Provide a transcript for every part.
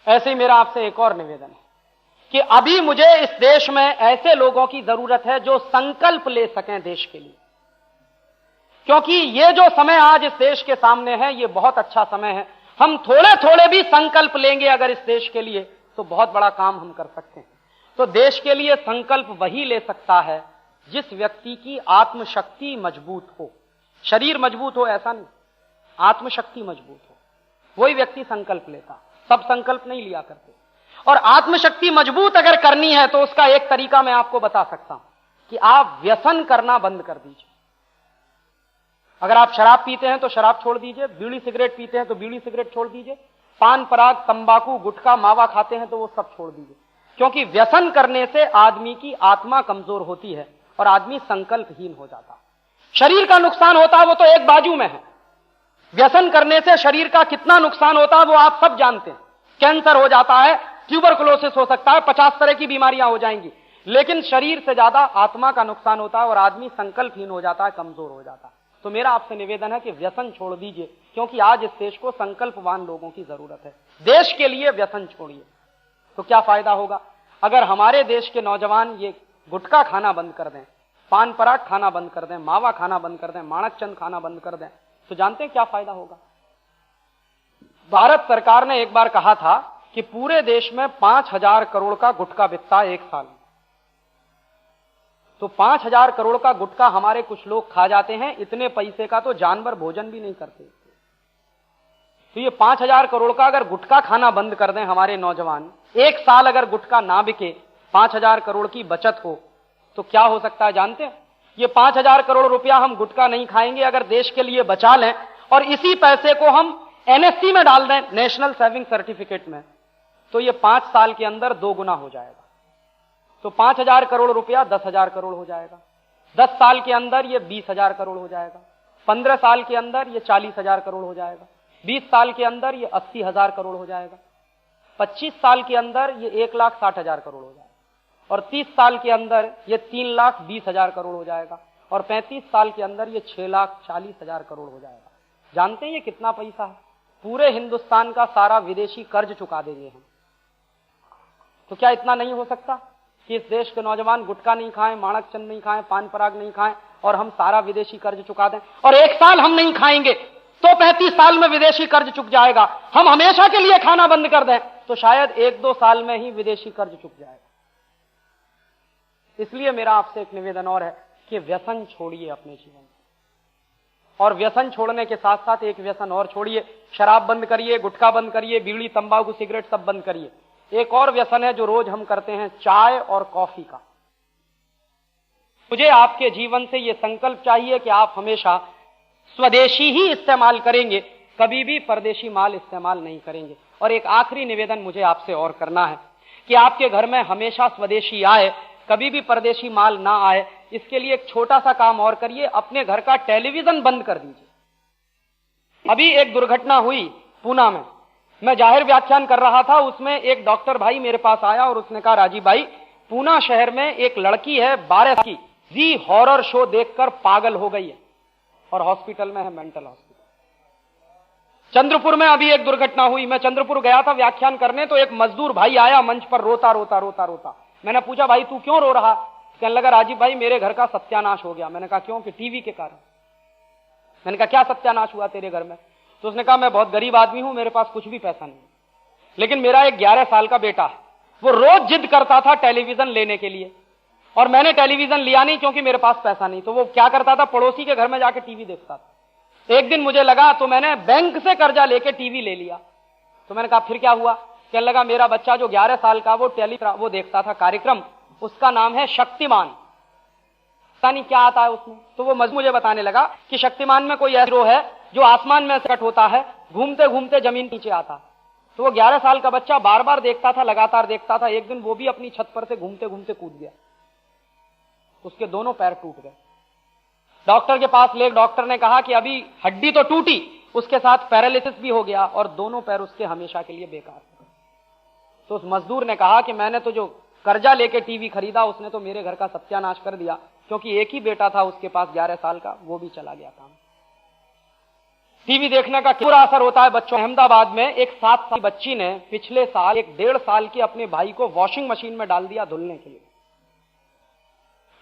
ऐसे ही मेरा आपसे एक और निवेदन है कि अभी मुझे इस देश में ऐसे लोगों की जरूरत है जो संकल्प ले सकें देश के लिए, क्योंकि ये जो समय आज इस देश के सामने है ये बहुत अच्छा समय है। हम थोड़े थोड़े भी संकल्प लेंगे अगर इस देश के लिए तो बहुत बड़ा काम हम कर सकते हैं। तो देश के लिए संकल्प वही ले सकता है जिस व्यक्ति की आत्मशक्ति मजबूत हो। शरीर मजबूत हो ऐसा नहीं, आत्मशक्ति मजबूत हो, वही व्यक्ति संकल्प लेता। सब संकल्प नहीं लिया करते। और आत्मशक्ति मजबूत अगर करनी है तो उसका एक तरीका मैं आपको बता सकता हूं कि आप व्यसन करना बंद कर दीजिए। अगर आप शराब पीते हैं तो शराब छोड़ दीजिए, बीड़ी सिगरेट पीते हैं तो बीड़ी सिगरेट छोड़ दीजिए, पान पराग तंबाकू गुटखा मावा खाते हैं तो वो सब छोड़ दीजिए। क्योंकि व्यसन करने से आदमी की आत्मा कमजोर होती है और आदमी संकल्पहीन हो जाता है। शरीर का नुकसान होता है वो तो एक बाजू में है, व्यसन करने से शरीर का कितना नुकसान होता है वो आप सब जानते हैं। कैंसर हो जाता है, ट्यूबरकुलोसिस हो सकता है, 50 तरह की बीमारियां हो जाएंगी, लेकिन शरीर से ज्यादा आत्मा का नुकसान होता है और आदमी संकल्पहीन हो जाता है, कमजोर हो जाता है। तो मेरा आपसे निवेदन है कि व्यसन छोड़ दीजिए, क्योंकि आज इस देश को संकल्पवान लोगों की जरूरत है। देश के लिए व्यसन छोड़िए तो क्या फायदा होगा? अगर हमारे देश के नौजवान ये गुटखा खाना बंद कर दें, पान पराग खाना बंद कर दें, मावा खाना बंद कर दें, माणक चंद खाना बंद कर दें, तो जानते हैं क्या फायदा होगा? भारत सरकार ने एक बार कहा था कि पूरे देश में 5,000 करोड़ का गुटखा बिकता है एक साल में। तो 5,000 करोड़ का गुटखा हमारे कुछ लोग खा जाते हैं, इतने पैसे का तो जानवर भोजन भी नहीं करते। तो ये 5,000 करोड़ का अगर गुटखा खाना बंद कर दें हमारे नौजवान, एक साल अगर गुटखा ना बिके, 5,000 करोड़ की बचत हो, तो क्या हो सकता है जानते हैं? ये 5,000 करोड़ रुपया हम गुटखा नहीं खाएंगे, अगर देश के लिए बचा लें और इसी पैसे को हम एनएससी में डाल दें, नेशनल सेविंग सर्टिफिकेट में, तो ये 5 साल के अंदर 2 गुना हो जाएगा। तो 5,000 करोड़ रुपया 10,000 करोड़ हो जाएगा। 10 साल के अंदर ये 20,000 करोड़ हो जाएगा। 15 साल के अंदर ये 40,000 करोड़ हो जाएगा। 20 साल के अंदर ये 80,000 करोड़ हो जाएगा। 25 साल के अंदर ये 1,60,000 करोड़ हो जाएगा। और 30 साल के अंदर ये 3,20,000 करोड़ हो जाएगा। और 35 साल के अंदर ये 6,40,000 करोड़ हो जाएगा। जानते हैं ये कितना पैसा है? पूरे हिंदुस्तान का सारा विदेशी कर्ज चुका देंगे हम। तो क्या इतना नहीं हो सकता कि इस देश के नौजवान गुटखा नहीं खाएं, माणक चंद नहीं खाएं, पान पराग नहीं खाएं और हम सारा विदेशी कर्ज चुका दें? और एक साल हम नहीं खाएंगे तो 35 साल में विदेशी कर्ज चुक जाएगा। हम हमेशा के लिए खाना बंद कर दें तो शायद 1-2 साल में ही विदेशी कर्ज चुक जाएगा। इसलिए मेरा आपसे एक निवेदन और है कि व्यसन छोड़िए अपने जीवन में, और व्यसन छोड़ने के साथ साथ एक व्यसन और छोड़िए। शराब बंद करिए, गुटखा बंद करिए, बीड़ी तंबाकू सिगरेट सब बंद करिए। एक और व्यसन है जो रोज हम करते हैं, चाय और कॉफी का। मुझे आपके जीवन से यह संकल्प चाहिए कि आप हमेशा स्वदेशी ही इस्तेमाल करेंगे, कभी भी परदेशी माल इस्तेमाल नहीं करेंगे। और एक आखिरी निवेदन मुझे आपसे और करना है कि आपके घर में हमेशा स्वदेशी आए, कभी भी परदेशी माल ना आए। इसके लिए एक छोटा सा काम और करिए, अपने घर का टेलीविजन बंद कर दीजिए। अभी एक दुर्घटना हुई पूना में, मैं जाहिर व्याख्यान कर रहा था, उसमें एक डॉक्टर भाई मेरे पास आया और उसने कहा, राजीव भाई, पूना शहर में एक लड़की है 12 की, जी हॉरर शो देखकर पागल हो गई है और हॉस्पिटल में है, मेंटल हॉस्पिटल। चंद्रपुर में अभी एक दुर्घटना हुई, मैं चंद्रपुर गया था व्याख्यान करने, तो एक मजदूर भाई आया मंच पर रोता रोता रोता रोता। मैंने पूछा, भाई तू क्यों रो रहा? कहने लगा, राजीव भाई मेरे घर का सत्यानाश हो गया। मैंने कहा क्यों? कि टीवी के कारण। मैंने कहा क्या सत्यानाश हुआ तेरे घर में? तो उसने कहा, मैं बहुत गरीब आदमी हूं, मेरे पास कुछ भी पैसा नहीं, लेकिन मेरा एक 11 साल का बेटा है, वो रोज जिद करता था टेलीविजन लेने के लिए, और मैंने टेलीविजन लिया नहीं क्योंकि मेरे पास पैसा नहीं। तो वो क्या करता था, पड़ोसी के घर में जाके टीवी देखता था। एक दिन मुझे लगा तो मैंने बैंक से कर्जा लेके टीवी ले लिया। तो मैंने कहा फिर क्या हुआ? कहने लगा, मेरा बच्चा जो 11 साल का वो देखता था कार्यक्रम, उसका नाम है शक्तिमान, पता नहीं क्या आता है उसमें। तो वो मुझे बताने लगा कि शक्तिमान में कोई हीरो है जो आसमान में कट होता है, घूमते घूमते जमीन नीचे आता। तो वो 11 साल का बच्चा बार बार देखता था, लगातार देखता था। एक दिन वो भी अपनी छत पर से घूमते घूमते कूद गया, उसके दोनों पैर टूट गए। डॉक्टर के पास ले, डॉक्टर ने कहा कि अभी हड्डी तो टूटी, उसके साथ पैरालिसिस भी हो गया और दोनों पैर उसके हमेशा के लिए बेकार। तो उस मजदूर ने कहा कि मैंने तो जो कर्जा लेके टीवी खरीदा उसने तो मेरे घर का सत्यानाश कर दिया, क्योंकि एक ही बेटा था उसके पास 11 साल का, वो भी चला गया काम। टीवी देखने का बुरा असर होता है बच्चों। अहमदाबाद में एक 7 साल की बच्ची ने पिछले साल एक 1.5 साल के अपने भाई को वॉशिंग मशीन में डाल दिया धुलने के लिए,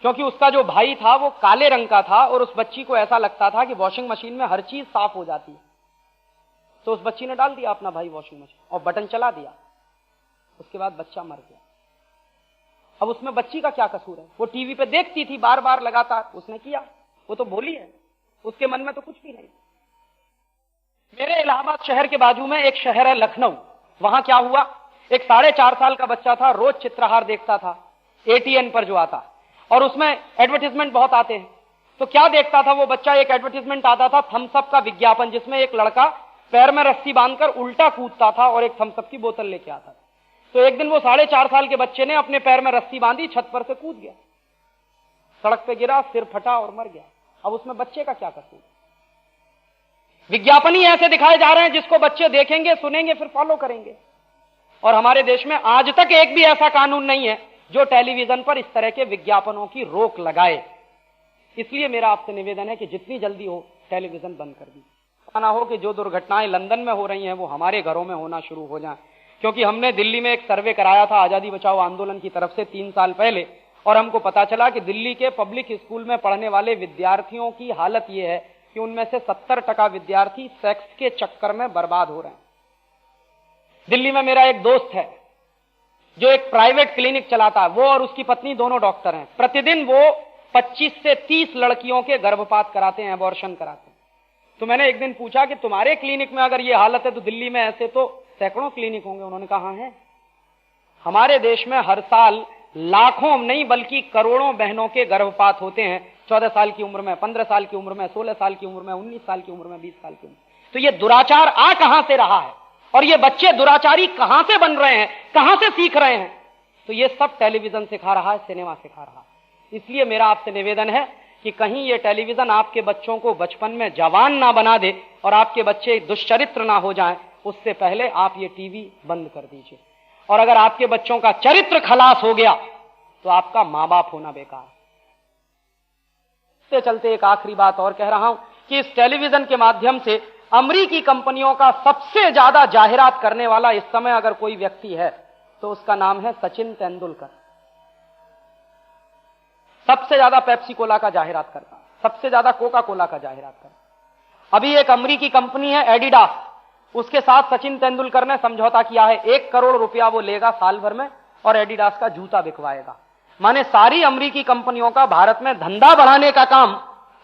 क्योंकि उसका जो भाई था वो काले रंग का था और उस बच्ची को ऐसा लगता था कि वॉशिंग मशीन में हर चीज साफ हो जाती है। तो उस बच्ची ने डाल दिया अपना भाई वॉशिंग मशीन और बटन चला दिया। उसके बाद बच्चा मर गया। अब उसमें बच्ची का क्या कसूर है? वो टीवी पे देखती थी बार बार लगातार, उसने किया, वो तो बोली है, उसके मन में तो कुछ भी नहीं। मेरे इलाहाबाद शहर के बाजू में एक शहर है लखनऊ, वहां क्या हुआ, एक 4.5 साल का बच्चा था, रोज चित्रहार देखता था एटीएन पर जो आता, और उसमें एडवर्टीजमेंट बहुत आते हैं। तो क्या देखता था वो बच्चा, एक एडवर्टीजमेंट आता था थम्स अप का विज्ञापन, जिसमें एक लड़का पैर में रस्सी बांधकर उल्टा कूदता था और एक थम्स अप की बोतल लेके आता था। तो एक दिन वो 4.5 साल के बच्चे ने अपने पैर में रस्सी बांधी, छत पर से कूद गया, सड़क पे गिरा, सिर फटा और मर गया। अब उसमें बच्चे का क्या कसूर? विज्ञापन ही ऐसे दिखाए जा रहे हैं जिसको बच्चे देखेंगे, सुनेंगे, फिर फॉलो करेंगे। और हमारे देश में आज तक एक भी ऐसा कानून नहीं है जो टेलीविजन पर इस तरह के विज्ञापनों की रोक लगाए। इसलिए मेरा आपसे निवेदन है कि जितनी जल्दी हो टेलीविजन बंद कर दीजिए। ना हो कि जो दुर्घटनाएं लंदन में हो रही हैं वो हमारे घरों में होना शुरू हो जाएं। क्योंकि हमने दिल्ली में एक सर्वे कराया था आजादी बचाओ आंदोलन की तरफ से 3 साल पहले, और हमको पता चला कि दिल्ली के पब्लिक स्कूल में पढ़ने वाले विद्यार्थियों की हालत यह है कि उनमें से 70% विद्यार्थी सेक्स के चक्कर में बर्बाद हो रहे हैं। दिल्ली में मेरा एक दोस्त है जो एक प्राइवेट क्लिनिक चलाता है, वो और उसकी पत्नी दोनों डॉक्टर हैं। प्रतिदिन वो 25 से 30 लड़कियों के गर्भपात कराते हैं, अबॉर्शन कराते हैं। तो मैंने एक दिन पूछा कि तुम्हारे क्लिनिक में अगर ये हालत है तो दिल्ली में ऐसे तो सैकड़ों क्लिनिक होंगे। उन्होंने कहा है, हमारे देश में हर साल लाखों नहीं बल्कि करोड़ों बहनों के गर्भपात होते हैं, 14 साल की उम्र में, 15 साल की उम्र में, 16 साल की उम्र में, 19 साल की उम्र में, 20 साल की उम्र। तो ये दुराचार आ कहां से रहा है और ये बच्चे दुराचारी कहां से बन रहे हैं, कहां से सीख रहे हैं? तो ये सब टेलीविजन सिखा रहा है, सिनेमा सिखा रहा है। इसलिए मेरा आपसे निवेदन है कि कहीं ये टेलीविजन आपके बच्चों को बचपन में जवान ना बना दे और आपके बच्चे दुष्चरित्र ना हो जाएं, उससे पहले आप ये टीवी बंद कर दीजिए। और अगर आपके बच्चों का चरित्र खलास हो गया तो आपका मां बाप होना बेकार। इससे चलते एक आखिरी बात और कह रहा हूं कि इस टेलीविजन के माध्यम से अमेरिकी कंपनियों का सबसे ज्यादा जाहिरात करने वाला इस समय अगर कोई व्यक्ति है तो उसका नाम है सचिन तेंदुलकर। सबसे ज्यादा पेप्सी कोला का जाहिरात करता, सबसे ज्यादा कोका कोला का जाहिरात करता। अभी एक अमेरिकी कंपनी है एडिडास, उसके साथ सचिन तेंदुलकर ने समझौता किया है। 1 करोड़ रुपया वो लेगा साल भर में और एडिडास का जूता बिकवाएगा। माने सारी अमेरिकी कंपनियों का भारत में धंधा बढ़ाने का काम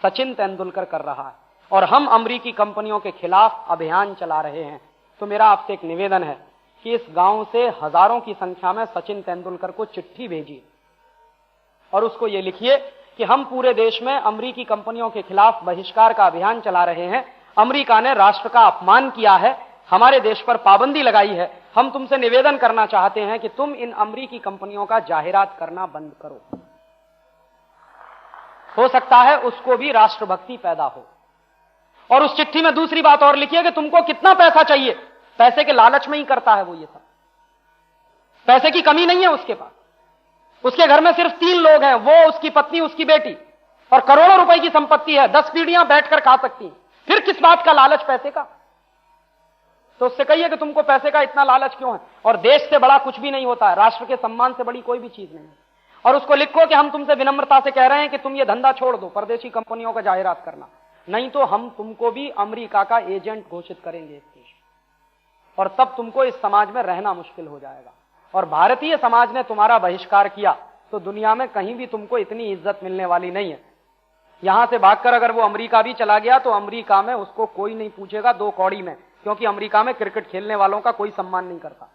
सचिन तेंदुलकर कर रहा है और हम अमेरिकी कंपनियों के खिलाफ अभियान चला रहे हैं। तो मेरा आपसे एक निवेदन है कि इस गांव से हजारों की संख्या में सचिन तेंदुलकर को चिट्ठी भेजिए और उसको ये लिखिए कि हम पूरे देश में अमेरिकी कंपनियों के खिलाफ बहिष्कार का अभियान चला रहे हैं। अमेरिका ने राष्ट्र का अपमान किया है, हमारे देश पर पाबंदी लगाई है। हम तुमसे निवेदन करना चाहते हैं कि तुम इन अमेरिकी कंपनियों का जाहिरात करना बंद करो। हो सकता है उसको भी राष्ट्रभक्ति पैदा हो। और उस चिट्ठी में दूसरी बात और लिखिए कि तुमको कितना पैसा चाहिए, पैसे के लालच में ही करता है वो ये सब। पैसे की कमी नहीं है उसके पास, उसके घर में सिर्फ 3 लोग हैं, वो, उसकी पत्नी, उसकी बेटी, और करोड़ों रुपए की संपत्ति है, 10 पीढ़ियां बैठकर खा सकती हैं। फिर किस बात का लालच पैसे का? तो उससे कहिए कि तुमको पैसे का इतना लालच क्यों है। और देश से बड़ा कुछ भी नहीं होता है, राष्ट्र के सम्मान से बड़ी कोई भी चीज नहीं है। और उसको लिखो कि हम तुमसे विनम्रता से कह रहे हैं कि तुम ये धंधा छोड़ दो, परदेशी कंपनियों का जाहिरात करना, नहीं तो हम तुमको भी अमेरिका का एजेंट घोषित करेंगे इस देश, और तब तुमको इस समाज में रहना मुश्किल हो जाएगा। और भारतीय समाज ने तुम्हारा बहिष्कार किया तो दुनिया में कहीं भी तुमको इतनी इज्जत मिलने वाली नहीं है। यहां से भागकर अगर वो अमेरिका भी चला गया तो अमेरिका में उसको कोई नहीं पूछेगा 2 कौड़ी में, क्योंकि अमेरिका में क्रिकेट खेलने वालों का कोई सम्मान नहीं करता।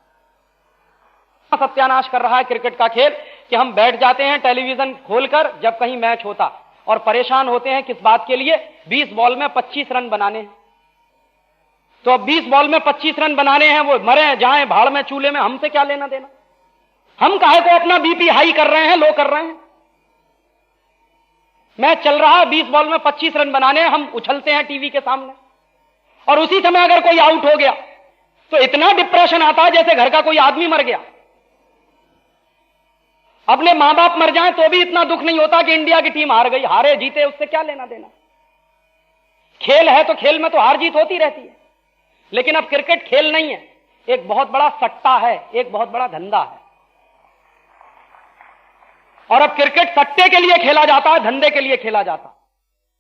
सत्यानाश कर रहा है क्रिकेट का खेल कि हम बैठ जाते हैं टेलीविजन खोलकर जब कहीं मैच होता और परेशान होते हैं किस बात के लिए, 20 बॉल में 25 रन बनाने हैं। तो अब 20 बॉल में 25 रन बनाने हैं, वो मरे जाएं भाड़ में चूल्हे में, हमसे क्या लेना देना? हम काहे को अपना बीपी हाई कर रहे हैं, लो कर रहे हैं? मैच चल रहा है, 20 बॉल में 25 रन बनाने हैं, हम उछलते हैं टीवी के सामने, और उसी समय अगर कोई आउट हो गया तो इतना डिप्रेशन आता है जैसे घर का कोई आदमी मर गया। अपने मां बाप मर जाएं तो भी इतना दुख नहीं होता कि इंडिया की टीम हार गई। हारे जीते उससे क्या लेना देना? खेल है तो खेल में तो हार जीत होती रहती है, लेकिन अब क्रिकेट खेल नहीं है, एक बहुत बड़ा सट्टा है, एक बहुत बड़ा धंधा है। और अब क्रिकेट सट्टे के लिए खेला जाता है, धंधे के लिए खेला जाता है।